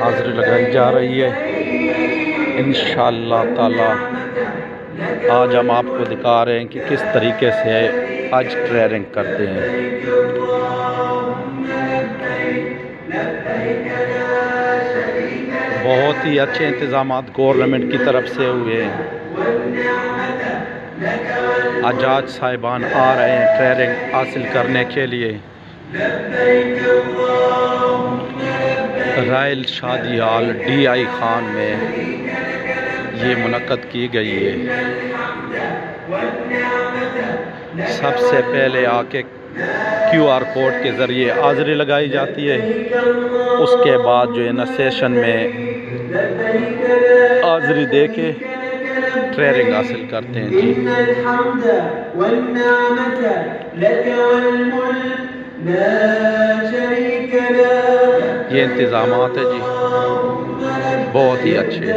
حاضری لگائی جا رہی ہے انشاءاللہ تعالی۔ آج ہم آپ کو دکھا رہے ہیں کہ کس طریقے سے آج ٹریرنگ کرتے ہیں۔ بہت ہی اچھے انتظامات گورنمنٹ کی طرف سے ہوئے ہیں۔ حجاج صاحبان آ رہے ہیں ٹریرنگ حاصل کرنے کے لیے۔ رائل شادی ہال ڈی آئی خان میں یہ منعقد کی گئی ہے۔ سب سے پہلے آ کے کیو آر کوڈ کے ذریعے حاضری لگائی جاتی ہے، اس کے بعد جو ہے نا سیشن میں حاضری دے کے ٹریرنگ حاصل کرتے ہیں جی۔ یہ انتظامات ہیں جی، بہت ہی اچھے۔